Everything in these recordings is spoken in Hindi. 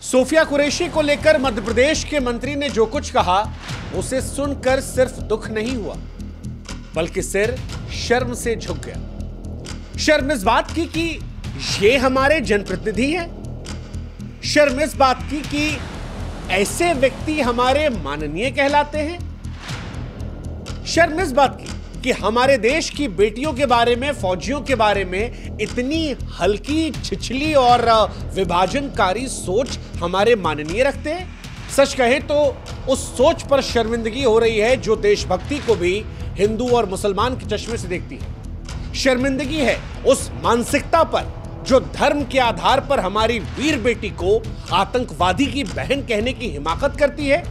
सोफिया कुरैशी को लेकर मध्य प्रदेश के मंत्री ने जो कुछ कहा उसे सुनकर सिर्फ दुख नहीं हुआ बल्कि सिर शर्म से झुक गया। शर्म इस बात की कि ये हमारे जनप्रतिनिधि हैं, शर्म इस बात की कि ऐसे व्यक्ति हमारे माननीय कहलाते हैं, शर्म इस बात की कि हमारे देश की बेटियों के बारे में, फौजियों के बारे में इतनी हल्की, छिछली और विभाजनकारी सोच हमारे माननीय रखते हैं। सच कहें तो उस सोच पर शर्मिंदगी हो रही है जो देशभक्ति को भी हिंदू और मुसलमान के चश्मे से देखती है। शर्मिंदगी है उस मानसिकता पर जो धर्म के आधार पर हमारी वीर बेटी को आतंकवादी की बहन कहने की हिमाकत करती है।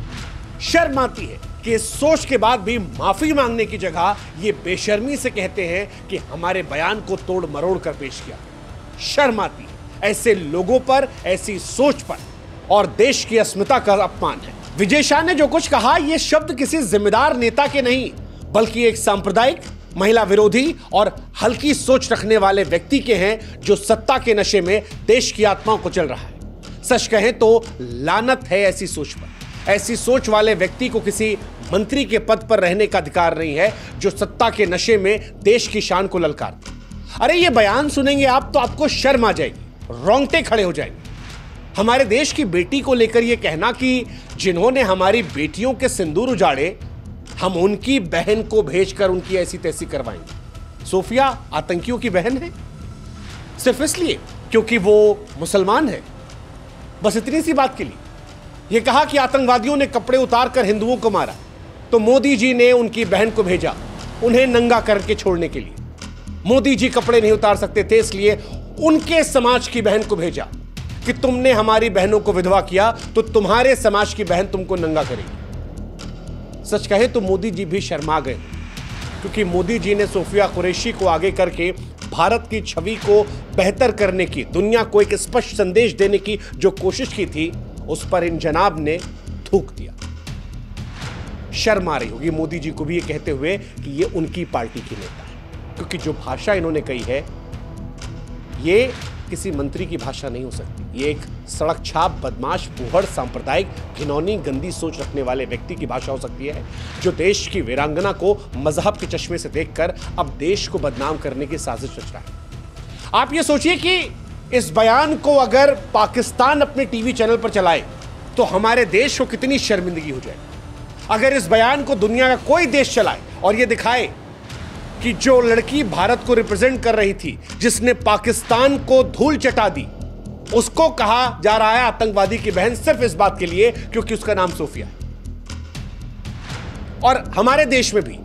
शर्म आती है कि इस सोच के बाद भी माफी मांगने की जगह ये बेशर्मी से कहते हैं कि हमारे बयान को तोड़ मरोड़ कर पेश किया। शर्म आती है ऐसे लोगों पर, ऐसी सोच पर, और देश की अस्मिता का अपमान है। विजय शाह ने जो कुछ कहा ये शब्द किसी जिम्मेदार नेता के नहीं बल्कि एक सांप्रदायिक, महिला विरोधी और हल्की सोच रखने वाले व्यक्ति के हैं जो सत्ता के नशे में देश की आत्माओं को चल रहा है। सच कहें तो लानत है ऐसी सोच पर। ऐसी सोच वाले व्यक्ति को किसी मंत्री के पद पर रहने का अधिकार नहीं है जो सत्ता के नशे में देश की शान को ललकारते। अरे ये बयान सुनेंगे आप तो आपको शर्म आ जाएगी, रोंगटे खड़े हो जाएंगे। हमारे देश की बेटी को लेकर यह कहना कि जिन्होंने हमारी बेटियों के सिंदूर उजाड़े हम उनकी बहन को भेजकर उनकी ऐसी तैसी करवाएंगे। सोफिया आतंकियों की बहन है सिर्फ इसलिए क्योंकि वो मुसलमान है, बस इतनी सी बात के लिए। यह कहा कि आतंकवादियों ने कपड़े उतारकर हिंदुओं को मारा तो मोदी जी ने उनकी बहन को भेजा उन्हें नंगा करके छोड़ने के लिए। मोदी जी कपड़े नहीं उतार सकते थे इसलिए उनके समाज की बहन को भेजा कि तुमने हमारी बहनों को विधवा किया तो तुम्हारे समाज की बहन तुमको नंगा करेगी। सच कहे तो मोदी जी भी शर्मा गए क्योंकि मोदी जी ने सोफिया कुरैशी को आगे करके भारत की छवि को बेहतर करने की, दुनिया को एक स्पष्ट संदेश देने की जो कोशिश की थी उस पर इन जनाब ने थूक दिया। शर्म आ रही होगी मोदी जी को भी ये कहते हुए कि ये उनकी पार्टी की नेता है, क्योंकि जो भाषा इन्होंने कही है ये किसी मंत्री की भाषा नहीं हो सकती। ये एक सड़क छाप, बदमाश, फूहड़, सांप्रदायिक, घिनौनी, गंदी सोच रखने वाले व्यक्ति की भाषा हो सकती है जो देश की वीरांगना को मजहब के चश्मे से देखकर अब देश को बदनाम करने की साजिश रच रहा है। आप ये सोचिए कि इस बयान को अगर पाकिस्तान अपने टीवी चैनल पर चलाए तो हमारे देश को कितनी शर्मिंदगी हो जाए। अगर इस बयान को दुनिया का कोई देश चलाए और यह दिखाए कि जो लड़की भारत को रिप्रेजेंट कर रही थी, जिसने पाकिस्तान को धूल चटा दी, उसको कहा जा रहा है आतंकवादी की बहन सिर्फ इस बात के लिए क्योंकि उसका नाम सोफिया है। और हमारे देश में भी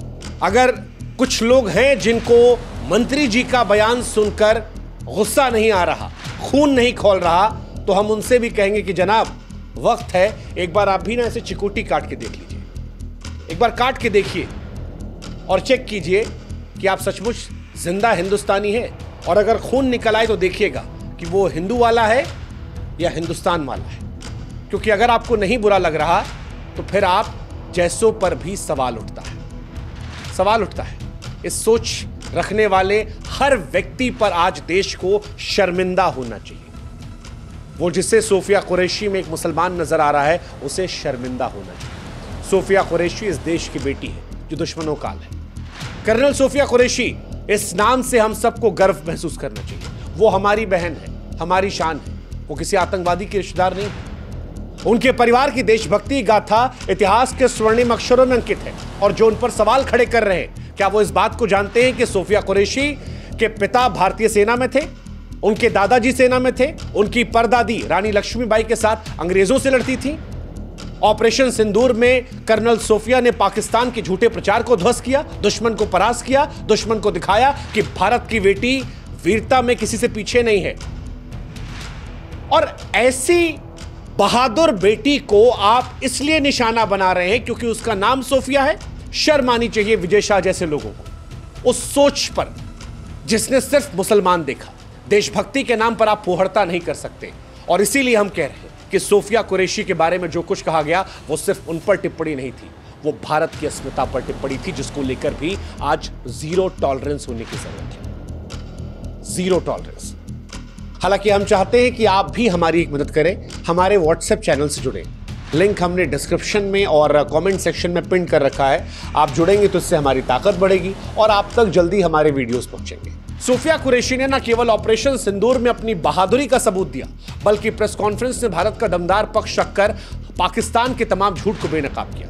अगर कुछ लोग हैं जिनको मंत्री जी का बयान सुनकर गुस्सा नहीं आ रहा, खून नहीं खौल रहा, तो हम उनसे भी कहेंगे कि जनाब वक्त है एक बार आप भी ना ऐसे चिकोटी काट के देख लीजिए। एक बार काट के देखिए और चेक कीजिए कि आप सचमुच जिंदा हिंदुस्तानी है। और अगर खून निकल आए तो देखिएगा कि वो हिंदू वाला है या हिंदुस्तान वाला है। क्योंकि अगर आपको नहीं बुरा लग रहा तो फिर आप जैसों पर भी सवाल उठता है। इस सोच रखने वाले हर व्यक्ति पर आज देश को शर्मिंदा होना चाहिए। वो जिसे सोफिया कुरैशी में एक मुसलमान नजर आ रहा है उसे शर्मिंदा होना चाहिए। सोफिया कुरैशी इस देश की बेटी है जो दुश्मनों काल है। कर्नल सोफिया कुरैशी, इस नाम से हम सबको गर्व महसूस करना चाहिए। वो हमारी बहन है, हमारी शान है। वो किसी आतंकवादी के रिश्तेदार नहीं है। उनके परिवार की देशभक्ति गाथा इतिहास के स्वर्णिम अक्षरों में अंकित है। और जो उन पर सवाल खड़े कर रहे हैं, क्या वो इस बात को जानते हैं कि सोफिया कुरैशी के पिता भारतीय सेना में थे, उनके दादाजी सेना में थे, उनकी परदादी रानी लक्ष्मीबाई के साथ अंग्रेजों से लड़ती थी। ऑपरेशन सिंदूर में कर्नल सोफिया ने पाकिस्तान के झूठे प्रचार को ध्वस्त किया, दुश्मन को परास्त किया, दुश्मन को दिखाया कि भारत की बेटी वीरता में किसी से पीछे नहीं है। और ऐसी बहादुर बेटी को आप इसलिए निशाना बना रहे हैं क्योंकि उसका नाम सोफिया है। शर्म आनी चाहिए विजय शाह जैसे लोगों को उस सोच पर जिसने सिर्फ मुसलमान देखा। देशभक्ति के नाम पर आप फुहड़ता नहीं कर सकते। और इसीलिए हम कह रहे हैं कि सोफिया कुरैशी के बारे में जो कुछ कहा गया वो सिर्फ उन पर टिप्पणी नहीं थी, वो भारत की अस्मिता पर टिप्पणी थी जिसको लेकर भी आज जीरो टॉलरेंस होने की जरूरत है। Zero tolerance. हालांकि हम चाहते हैं कि आप भी हमारी एक मदद करें, हमारे व्हाट्सएप चैनल से जुड़ें। लिंक हमने डिस्क्रिप्शन में और कमेंट सेक्शन में पिन कर रखा है। आप जुड़ेंगे तो इससे हमारी ताकत बढ़ेगी और आप तक जल्दी हमारे वीडियोस पहुंचेंगे। सूफिया कुरैशी ने न केवल ऑपरेशन सिंदूर में अपनी बहादुरी का सबूत दिया, बल्कि प्रेस कॉन्फ्रेंस में भारत का दमदार पक्ष रखकर पाकिस्तान के तमाम झूठ को बेनकाब किया।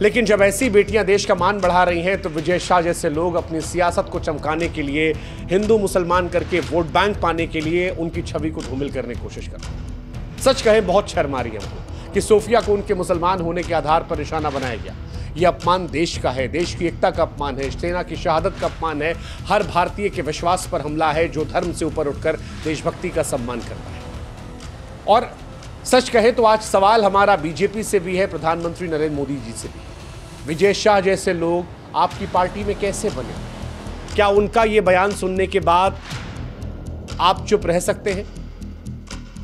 लेकिन जब ऐसी बेटियां देश का मान बढ़ा रही हैं तो विजय शाह जैसे लोग अपनी सियासत को चमकाने के लिए, हिंदू मुसलमान करके वोट बैंक पाने के लिए उनकी छवि को धूमिल करने की कोशिश करते हैं। सच कहें, बहुत शर्म आ रही है हमको कि सूफिया को उनके मुसलमान होने के आधार पर निशाना बनाया गया। यह अपमान देश का है, देश की एकता का अपमान है, सेना की शहादत का अपमान है, हर भारतीय के विश्वास पर हमला है जो धर्म से ऊपर उठकर देशभक्ति का सम्मान करता है। और सच कहे तो आज सवाल हमारा बीजेपी से भी है, प्रधानमंत्री नरेंद्र मोदी जी से भी। विजय शाह जैसे लोग आपकी पार्टी में कैसे बने? क्या उनका ये बयान सुनने के बाद आप चुप रह सकते हैं?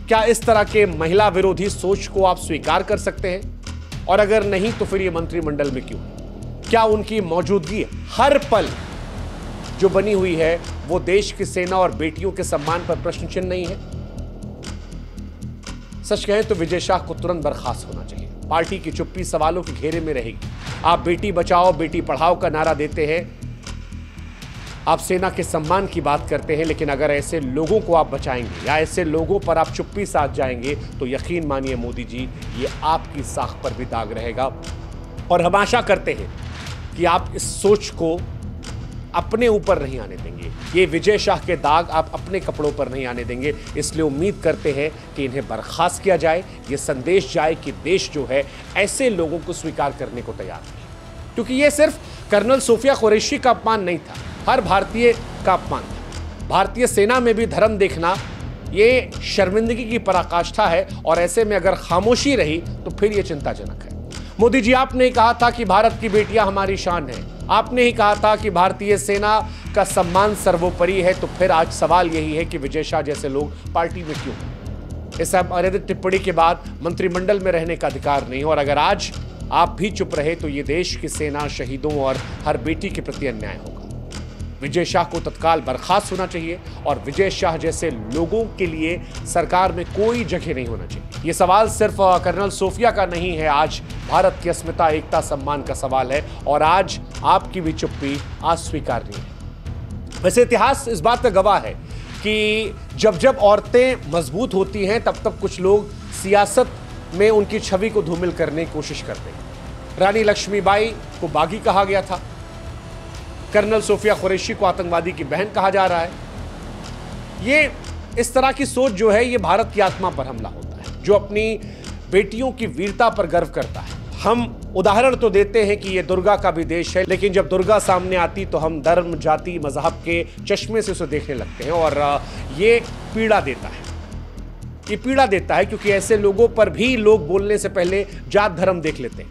क्या इस तरह के महिला विरोधी सोच को आप स्वीकार कर सकते हैं? और अगर नहीं तो फिर ये मंत्रिमंडल में क्यों? क्या उनकी मौजूदगी हर पल जो बनी हुई है वो देश की सेना और बेटियों के सम्मान पर प्रश्न चिन्ह नहीं है? सच कहें तो विजय शाह को तुरंत बर्खास्त होना चाहिए। पार्टी की चुप्पी सवालों के घेरे में रहेगी। आप बेटी बचाओ बेटी पढ़ाओ का नारा देते हैं, आप सेना के सम्मान की बात करते हैं, लेकिन अगर ऐसे लोगों को आप बचाएंगे या ऐसे लोगों पर आप चुप्पी साध जाएंगे तो यकीन मानिए मोदी जी, ये आपकी साख पर भी दाग रहेगा। और हम आशा करते हैं कि आप इस सोच को अपने ऊपर नहीं आने देंगे, ये विजय शाह के दाग आप अपने कपड़ों पर नहीं आने देंगे। इसलिए उम्मीद करते हैं कि इन्हें बर्खास्त किया जाए, ये संदेश जाए कि देश जो है ऐसे लोगों को स्वीकार करने को तैयार है। क्योंकि ये सिर्फ कर्नल सूफिया कुरैशी का अपमान नहीं था, हर भारतीय का अपमान था। भारतीय सेना में भी धर्म देखना ये शर्मिंदगी की पराकाष्ठा है और ऐसे में अगर खामोशी रही तो फिर ये चिंताजनक है। मोदी जी, आपने कहा था कि भारत की बेटियां हमारी शान है, आपने ही कहा था कि भारतीय सेना का सम्मान सर्वोपरि है, तो फिर आज सवाल यही है कि विजय शाह जैसे लोग पार्टी में क्यों? इस अनैतिक टिप्पणी के बाद मंत्रिमंडल में रहने का अधिकार नहीं, और अगर आज आप भी चुप रहे तो ये देश की सेना, शहीदों और हर बेटी के प्रति अन्याय होगा। विजय शाह को तत्काल बर्खास्त होना चाहिए और विजय शाह जैसे लोगों के लिए सरकार में कोई जगह नहीं होना चाहिए। ये सवाल सिर्फ कर्नल सूफिया का नहीं है, आज भारत की अस्मिता, एकता, सम्मान का सवाल है और आज आपकी भी चुप्पी आज स्वीकार्य है। वैसे इतिहास इस बात का गवाह है कि जब जब औरतें मजबूत होती हैं तब तब कुछ लोग सियासत में उनकी छवि को धूमिल करने की कोशिश करते हैं। रानी लक्ष्मीबाई को बागी कहा गया था, कर्नल सूफिया कुरैशी को आतंकवादी की बहन कहा जा रहा है। ये इस तरह की सोच जो है ये भारत की आत्मा पर हमला होता है, जो अपनी बेटियों की वीरता पर गर्व करता है। हम उदाहरण तो देते हैं कि ये दुर्गा का भी देश है, लेकिन जब दुर्गा सामने आती तो हम धर्म, जाति, मजहब के चश्मे से उसे देखने लगते हैं और ये पीड़ा देता है। ये पीड़ा देता है क्योंकि ऐसे लोगों पर भी लोग बोलने से पहले जात धर्म देख लेते हैं।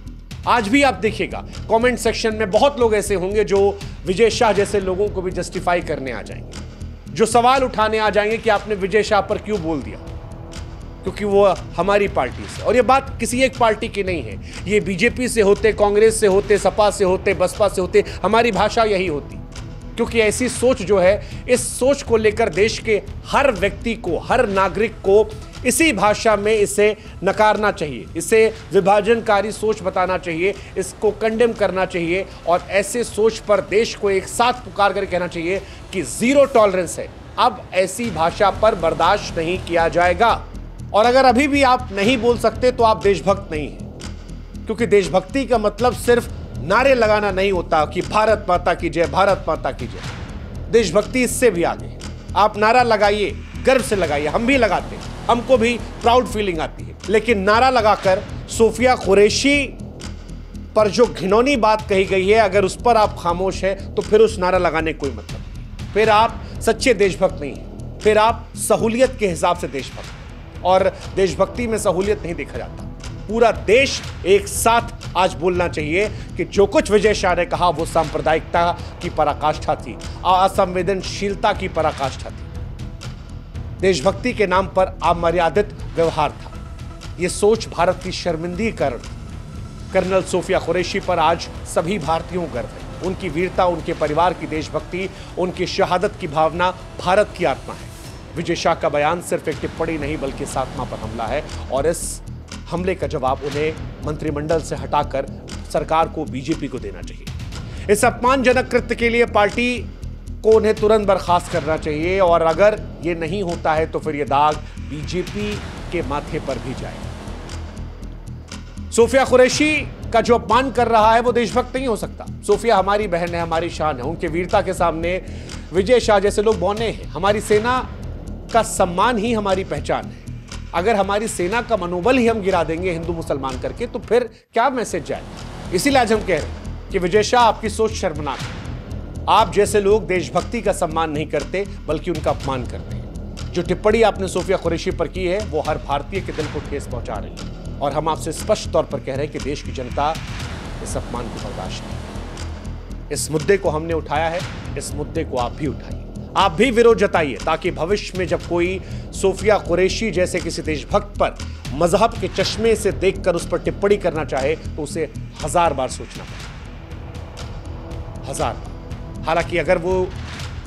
आज भी आप देखिएगा कमेंट सेक्शन में बहुत लोग ऐसे होंगे जो विजय शाह जैसे लोगों को भी जस्टिफाई करने आ जाएंगे, जो सवाल उठाने आ जाएंगे कि आपने विजय शाह पर क्यों बोल दिया, क्योंकि वो हमारी पार्टी से। और ये बात किसी एक पार्टी की नहीं है, ये बीजेपी से होते, कांग्रेस से होते, सपा से होते, बसपा से होते, हमारी भाषा यही होती। क्योंकि ऐसी सोच जो है, इस सोच को लेकर देश के हर व्यक्ति को, हर नागरिक को इसी भाषा में इसे नकारना चाहिए, इसे विभाजनकारी सोच बताना चाहिए, इसको कंडेम करना चाहिए और ऐसे सोच पर देश को एक साथ पुकार कर कहना चाहिए कि जीरो टॉलरेंस है। अब ऐसी भाषा पर बर्दाश्त नहीं किया जाएगा। और अगर अभी भी आप नहीं बोल सकते तो आप देशभक्त नहीं हैं, क्योंकि देशभक्ति का मतलब सिर्फ नारे लगाना नहीं होता कि भारत माता की जय, भारत माता की जय। देशभक्ति इससे भी आगे। आप नारा लगाइए, गर्व से लगाइए, हम भी लगाते हैं, हमको भी प्राउड फीलिंग आती है, लेकिन नारा लगाकर सूफिया कुरैशी पर जो घिनौनी बात कही गई है, अगर उस पर आप खामोश हैं तो फिर उस नारा लगाने कोई मतलब नहीं। फिर आप सच्चे देशभक्त नहीं हैं, फिर आप सहूलियत के हिसाब से देशभक्त हैं। और देशभक्ति में सहूलियत नहीं देखा जाता। पूरा देश एक साथ आज बोलना चाहिए कि जो कुछ विजय शाह ने कहा वो सांप्रदायिकता की पराकाष्ठा थी, असंवेदनशीलता की पराकाष्ठा थी, देशभक्ति के नाम पर अमर्यादित व्यवहार था। ये सोच भारत की शर्मिंदगी कर कर्नल सूफिया कुरैशी पर आज सभी भारतीयों को गर्व है। उनकी वीरता, उनके परिवार की देशभक्ति, उनकी शहादत की भावना भारत की आत्मा है। विजय शाह का बयान सिर्फ एक टिप्पणी नहीं बल्कि सातवां पर हमला है और इस हमले का जवाब उन्हें मंत्रिमंडल से हटाकर सरकार को, बीजेपी को देना चाहिए। इस अपमानजनक कृत्य के लिए पार्टी को उन्हें तुरंत बर्खास्त करना चाहिए और अगर यह नहीं होता है तो फिर यह दाग बीजेपी के माथे पर भी जाए। सोफिया कुरैशी का जो अपमान कर रहा है वो देशभक्त नहीं हो सकता। सोफिया हमारी बहन है, हमारी शान है। उनके वीरता के सामने विजय शाह जैसे लोग बौने हैं। हमारी सेना का सम्मान ही हमारी पहचान है। अगर हमारी सेना का मनोबल ही हम गिरा देंगे हिंदू मुसलमान करके तो फिर क्या मैसेज जाएगा। इसीलिए आज हम कह रहे हैं कि विजय शाह, आपकी सोच शर्मनाक है। आप जैसे लोग देशभक्ति का सम्मान नहीं करते बल्कि उनका अपमान करते हैं। जो टिप्पणी आपने सोफिया कुरैशी पर की है वो हर भारतीय के दिल को ठेस पहुंचा रही है और हम आपसे स्पष्ट तौर पर कह रहे हैं कि देश की जनता इस अपमान को बर्दाश्त नहीं। इस मुद्दे को हमने उठाया है, इस मुद्दे को आप भी उठाइए, आप भी विरोध जताइए ताकि भविष्य में जब कोई सोफिया कुरैशी जैसे किसी देशभक्त पर मजहब के चश्मे से देखकर उस पर टिप्पणी करना चाहे तो उसे 1000 बार सोचना पड़े, 1000 बार। हालांकि अगर वो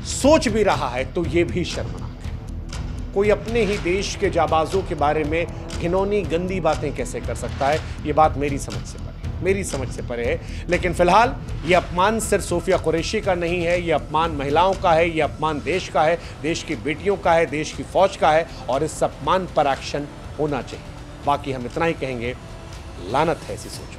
सोच भी रहा है तो यह भी शर्मनाक है। कोई अपने ही देश के जाबाजों के बारे में घिनौनी गंदी बातें कैसे कर सकता है, ये बात मेरी समझ से परे है। लेकिन फिलहाल ये अपमान सिर्फ सोफिया कुरैशी का नहीं है, ये अपमान महिलाओं का है, ये अपमान देश का है, देश की बेटियों का है, देश की फौज का है और इस अपमान पर एक्शन होना चाहिए। बाकी हम इतना ही कहेंगे, लानत है ऐसी सोच।